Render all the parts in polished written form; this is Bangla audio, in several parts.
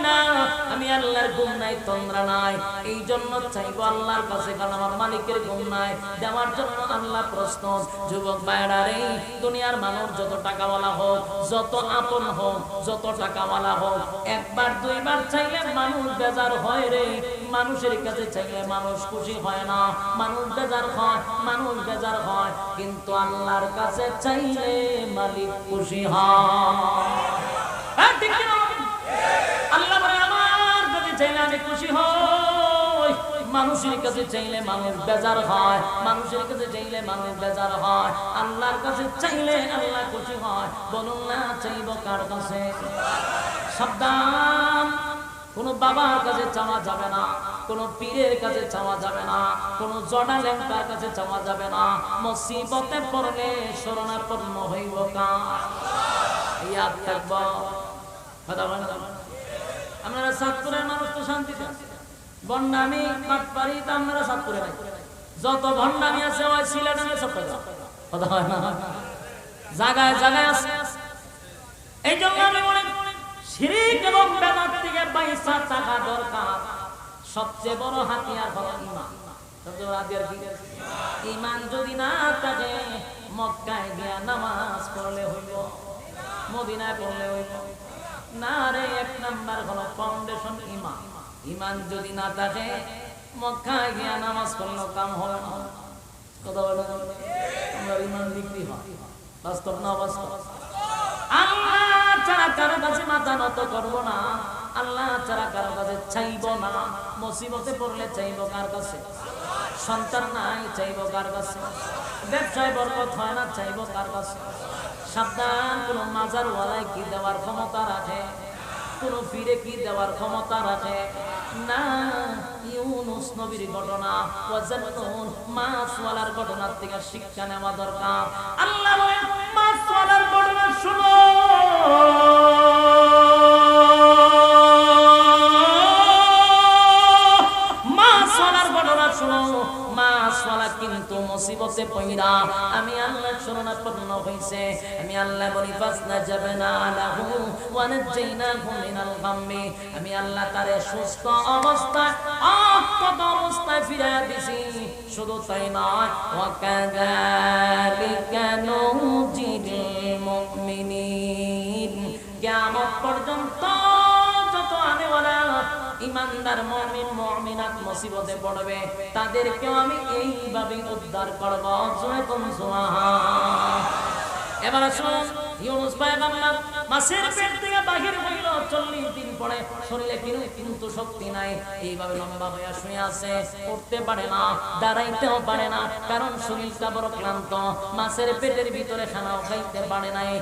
না, আমি আল্লাহর ঘুম নাই তন্দ্রা নাই, এই জন্য চাইবো আল্লাহর কাছে, কারণ আমার মালিকের ঘুম নাই। দেওয়ার জন্য আল্লাহ প্রশ্ন। যুবক ভাইরা রে, দুনিয়ার মানুষ যত টাকাওয়ালা হোক, যত আপন হোক, যত টাকাওয়ালা হোক, একবার দুইবার চাইলে মানুষ বেজার হয় রে। মানুষের কাছে চাইলে মানুষ খুশি হয় না, মানুষ বেজার হয়, মানুষ বেজার হয়। কিন্তু আল্লাহর কাছে চাইলে মালিক খুশি হয়। ঠিক না? আল্লাহ বলে আমার কাছে চাইলে আমি খুশি হই। মানুষের কাছে চাইলে মানুষ বেজার হয়, মানুষের কাছে চাইলে মানুষ বেজার হয়। আল্লাহর কাছে চাইলে আল্লাহ খুশি হয়। বলুন না, চাইব কার কাছে? সাবধান, কোন বাবার কাছে চাওয়া যাবে না, কোন পীরের কাছে চাওয়া যাবে না, কোন জড়া লেঙ্কার কাছে চাওয়া যাবে না। মুসিবতে পড়লে শরণাপন্ন হইব কার? ইয়াদ থাকবো। আপনারা সাতপুরের মানুষ তো শান্তিতে, বন্ডামি কাটপারি তো আপনারা সাতপুরে নাই। যত ভণ্ডামি আছে ওই সিলেটে সব কথা হয় না, জায়গায় জায়গায় আছে। এই জন্য আমি মনে করি শিরক এবং বেদাত থেকে পয়সা টাকা দরকার। সবচেয়ে বড় হাতিয়ার হলো ঈমান। সবচেয়ে বড় হাতিয়ার কি? ঈমান যদি না থাকে, মক্কায় গিয়া নামাজ পড়লে হইব, মদিনায় পড়লে হইব না রে। এক নাম্বার হলো ফাউন্ডেশন ঈমান। ঈমান যদি না থাকে, মক্কায় গিয়া নামাজ পড়লেও কাম হবে না। কথা বলে আমরা ঈমান বিক্রি হয়, বাস্তব না বাস্তব? আল্লাহ ছাড়া কারো কাছে মাথা নত করবো না, আল্লাহ ছাড়া কারো কাছে চাইব না। মুসিবতে পড়লে চাইব কার কাছে? সন্তান নাই, চাইব কার কাছে? ব্যবসায় বরকত হয় না, চাইব কার কাছে? সাবধান, কোন মাজার ওয়ালায় কি দেওয়ার ক্ষমতা রাখে? কোন পীরে কি দেওয়ার ক্ষমতা রাখে? না। ইউনুস নবীর ঘটনা, ওয়াজান্নুন মাছওয়ালার ঘটনার থেকে শিক্ষা নেওয়া দরকার। আল্লাহ বলেন মাছওয়ালার ঘটনা শুনো। মাছওয়ালার ঘটনা শুনো। মাছওয়ালা কিন্তু মুসিবতে পইরা আমি আল্লাহর শরণাপন্ন হইছে। আমি আল্লাহ বলি ফাসনাজাবনা লাহু ওয়া নাজাইনাহু মিনাল গাম্মি। আমি আল্লাহ তারে সুস্থ অবস্থায়, আত্মত অবস্থায় ফিরাইয়া দিছি। শুধু তাই নয়, ওয়া কাযালিকা নুজিল মুমিনিন। কিয়ামত পর্যন্ত যত আনেওয়ালা ইমানদার মুমিন মুমিনাত মুসিবতে পড়বে, তাদেরকেও আমি এইভাবে উদ্ধার করব। জোরে কোন সুবহান। এবার আসুন, ইউনুস পয়গম্বর মাছের পেট থেকে বাহির হইল। 40 দিন পরে শরীরে কিন্তু শক্তি নাই, এইভাবে লম্বা হয়ে শুয়ে আছে, উঠতে পারে না, দাঁড়াইতেও পারে না, কারণ শরীরটা বড় ক্লান্ত। মাছের পেটের ভিতরে খানাও খাইতে পারে নাই।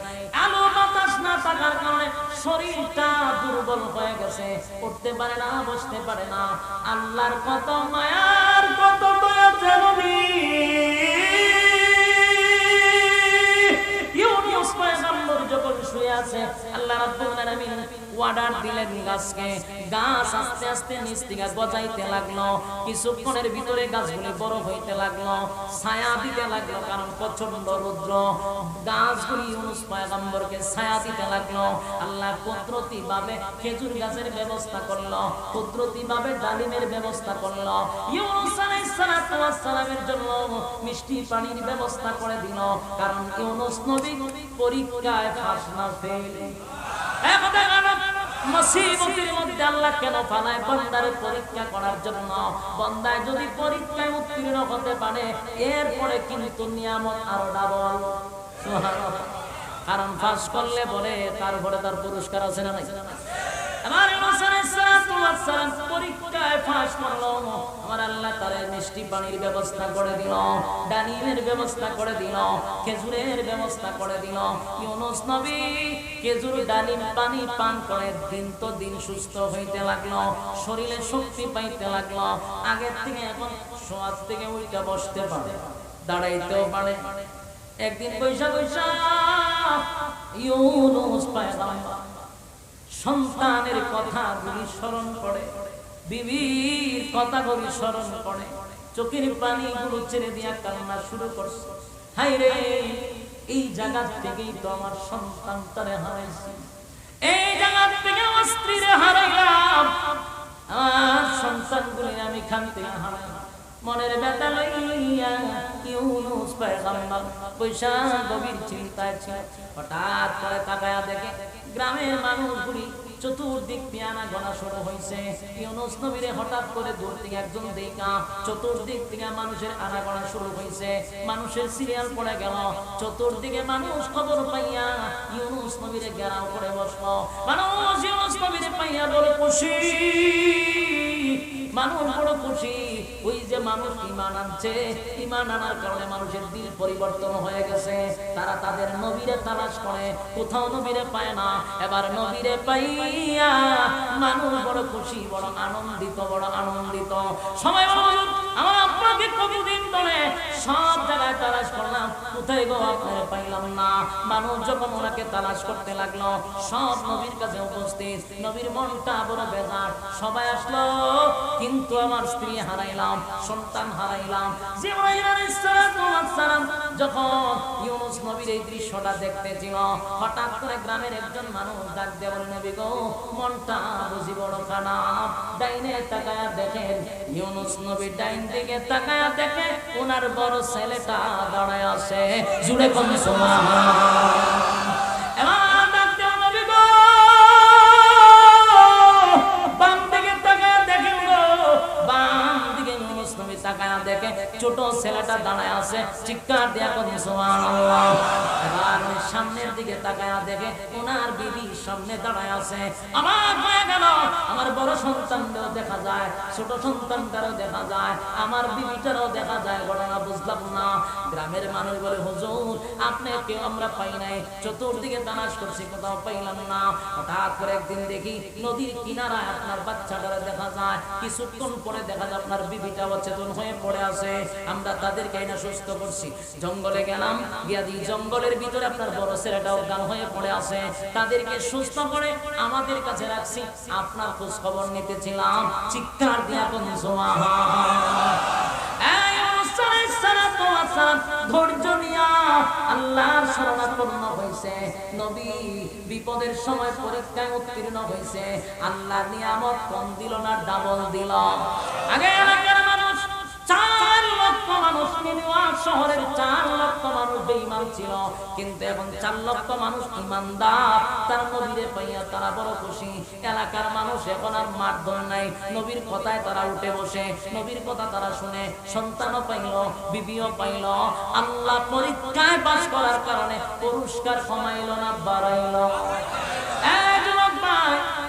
আলো বাতাস না থাকার কারণে শরীরটা দুর্বল হয়ে গেছে, উঠতে পারে না, বসতে পারে না। আল্লাহর কত মায়ার, কত দয়া নবী ইউনুস পয়গম্বর যখন শুয়ে আছে, আল্লাহ রাব্বুল আলামিন অর্ডার দিলেন গাছকে। গাছ আস্তে আস্তে নিচ থেকে গজাইতে লাগলো। কিছুক্ষণের ভিতরে গাছগুলি বড় হইতে লাগলো, ছায়া দিতে লাগলো, কারণ প্রচন্ড রৌদ্র। গাছগুলি ইউনুস পয়গম্বরকে ছায়া দিতে লাগলো। আল্লাহ কুদরতি ভাবে খেজুর গাছের ব্যবস্থা করলো, কুদরতি ভাবে ডালিমের ব্যবস্থা করলো। ইউনুস আলাইহিস সালাতু ওয়াস সালামের জন্য মিষ্টি পানির ব্যবস্থা করে দিল, কারণ ইউনুস নবী পরীক্ষায় পাস না ফেল। মুসিবতের মধ্যে আল্লাহ কেন ফালায়? বান্দারে পরীক্ষা করার জন্য। বান্দায় যদি পরীক্ষায় উত্তীর্ণ হতে পারে, এরপরে কিন্তু নিয়ামত আরো ডাবল। সুবহানাল্লাহ। কারণ পাস করলে বলে তারপরে তার পুরস্কার আছে না নাই? আমার ইউনুস আলাইহিস সালাতু ওয়াস সালাম পরীক্ষায় পাস করলো, আমার আল্লাহ তার মিষ্টি পানির ব্যবস্থা করে দিল, ডালিমের ব্যবস্থা করে দিল, খেজুরের ব্যবস্থা করে দিল। ইউনুস নবী খেজুর ডালিম পানি পান করে দিন তো দিন সুস্থ হইতে লাগলো, শরীরে শক্তি পাইতে লাগলো। আগের থেকে এখন শোয়ার থেকে উল্টা বসতে পারে, দাঁড়াইতেও পারে। একদিন বৈশা বৈশা ইউনুস পয়গম্বর সন্তানের কথাগুলি স্মরণ করে, বিবির কথাগুলি স্মরণ করে, চোখের পানিগুলো ছেড়ে দিয়া কান্না শুরু করছে। হায় রে, এই জায়গা থেকেই তো আমার সন্তানটারে হারাইছি, এই জায়গা থেকে আমার স্ত্রীরে হারাইলাম। এখান থেকে হারাই মনের ব্যথা লইয়া ইউনুস পয়গম্বর পয়সা গভীর চিন্তায় ছিল। হঠাৎ করে তাকায়া দেখে গ্রামের মানুষগুলি চতুর্দিক পিয়ানা গণা শুরু হয়েছে। ইউনুস নবীরে হঠাৎ করে দূর থেকে একজন দেখা চতুর্দিক থেকে মানুষের আনাগোনা শুরু হয়েছে। মানুষের সিরিয়াল পড়ে গেল, চতুর্দিকে মানুষ খবর পাইয়া ইউনুস নবীরে ঘেরাও করে বসলো। মানুষ ইউনুস নবীরে পাইয়া বড় খুশি, মানুষ বড় খুশি। ওই যে মানুষ ঈমান আনছে, ঈমান আনার কারণে মানুষের দিল পরিবর্তন হয়ে গেছে। তারা তাদের নবীরে তালাশ করে, কোথাও নবীরে পায় না। এবার নবীরে পাইয়া মানুষ বড় খুশি, বড় আনন্দিত, বড় আনন্দিত। সময় আমার আপনাকে কতদিন ধরে সব জায়গায় তালাশ করলাম, কোথায় গো আপনারা পাইলাম না। মানুষ যখন ওনাকে তালাশ করতে লাগলো, সব নবীর কাছে উপস্থিত। নবীর মনটা বড় বেজার। সবাই আসলো, কিন্তু আমার স্ত্রী হারাইলাম, সন্তান হারাইলাম। জিবরাইল আলাইহিস সালাম যখন ইউনুস নবীর এই দৃশ্যটা দেখতেছিল, হঠাৎ করে গ্রামের একজন মানুষ ডাক দিয়ে বলে, নবী গো, মনটা বুঝি বড় খারাপ। ডাইনে তাকায়া দেখেন, ইউনুস নবী ডাইন দিকে তাকায়া দেখে ওনার বড় ছেলেটা দাঁড়ায় আছে। জুড়ে কোন সুবহানাল্লাহ। এবার ডাক দিয়ে নবী গো, বাম দিকে তাকায়া দেখেন গো, বাম দিকে ইউনুস নবী তাকায়া দেখে ছোট ছেলেটা দাঁড়ায় আছে। চিৎকার দিয়া কোন সুবহানাল্লাহ। এবার ওই সামনের দিকে তাকায়া দেখে ওনার বিবি সামনে দাঁড়ায় আছে। আমার হয়ে গেল, আমার বড় সন্তানটাও দেখা যায়, ছোট সন্তানটারও দেখা যায়, আমার বিবিটারও দেখা যায়। ঘটনা বুঝলাম না। গ্রামের মানুষ বলে, হুজুর আপনি কেউ আমরা পাই নাই, চতুর্দিকে তালাশ করছি, কোথাও পাইলাম না। হঠাৎ করে একদিন দেখি নদীর কিনারায় আপনার বাচ্চাটারা দেখা যায়। কিছুক্ষণ পরে দেখা যায় আপনার বিবিটা অচেতন হয়ে পড়ে আছে। আমরা তাদেরকে না সুস্থ করছি, জঙ্গলে গেলাম, গিয়া দিই জঙ্গলের ভিতরে আপনার বড় ছেলেটা অজ্ঞান হয়ে পড়ে আছে। তাদেরকে সুস্থ করে আমাদের কাছে রাখছি, আপনার খোঁজ খবর নিতেছিলাম। চিৎকার দিয়া কোন ধৈর্য নিয়া আল্লাহর শরণাপন্ন হয়েছে। নবী বিপদের সময় পরীক্ষায় উত্তীর্ণ হয়েছে। আল্লাহর নিয়ামত কম দিল না, ডাবল দিল। আগে এলাকার মানুষ 4 লক্ষ মানুষ, নিউইয়র্ক শহরের 4 লক্ষ মানুষ বেঈমান ছিল, কিন্তু এখন 4 লক্ষ মানুষ ঈমানদার। তার নবীরে পাইয়া তারা বড় খুশি। এলাকার মানুষ এখন আর মারধর নাই, নবীর কথায় তারা উঠে বসে, নবীর কথা তারা শুনে, সন্তানও পাইল, বিবিও পাইল। আল্লাহ পরীক্ষায় পাস করার কারণে পুরস্কার কমাইল না বাড়াইল?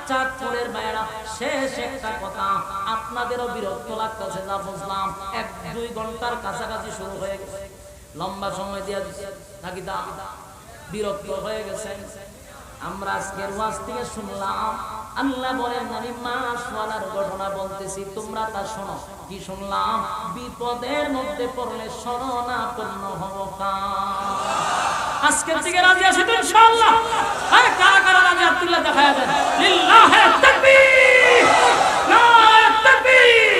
চাঁদপুরের বাইরা, শেষ একটা কথা, আপনাদেরও বিরক্ত লাগতেছে যা বুঝলাম। 1-2 ঘন্টার কাছাকাছি শুরু হয়ে গেছে, লম্বা সময় দিয়ে নাকি দা বিরক্ত হয়ে গেছে। আমরা আজকের ওয়াজ থেকে শুনলাম, আল্লাহ বলেন আমি মাসওয়ালার ঘটনা বলতেছি, তোমরা তা শোনো। কি শুনলাম? বিপদের মধ্যে পড়লে শরণাপন্ন হব। আজকের থেকে রাজি আছি তো ইনশাআল্লাহ? আরে কারা কারা রাজি? আব্দুল্লাহ দেখায়া দেন। লিল্লাহি তাকবীর, নারে তাকবীর।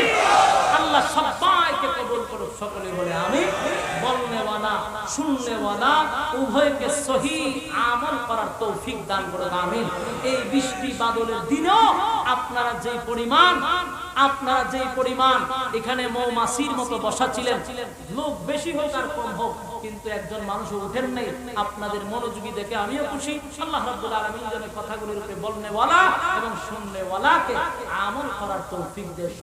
আল্লাহ সবাইকে কবুল করুক, সকলে বলে আমিন। বলনেওয়ালা শুননেওয়ালা উভয়কে সহিহ আমল করার তৌফিক দান করুন, আমিন। এই বৃষ্টি বাদলের দিনেও আপনারা যেই পরিমাণ এখানে মৌমাছির মতো বসা ছিলেন, লোক বেশি হোক আর কম হোক, কিন্তু একজন মানুষও উঠেন নাই। আপনাদের মনোযোগী দেখে আমিও খুশি। আল্লাহ রাব্বুল আলামিন যেন কথাগুলোর উপরে বলনেওয়ালা এবং শুননেওয়ালাকে আমল করার তৌফিক দেন।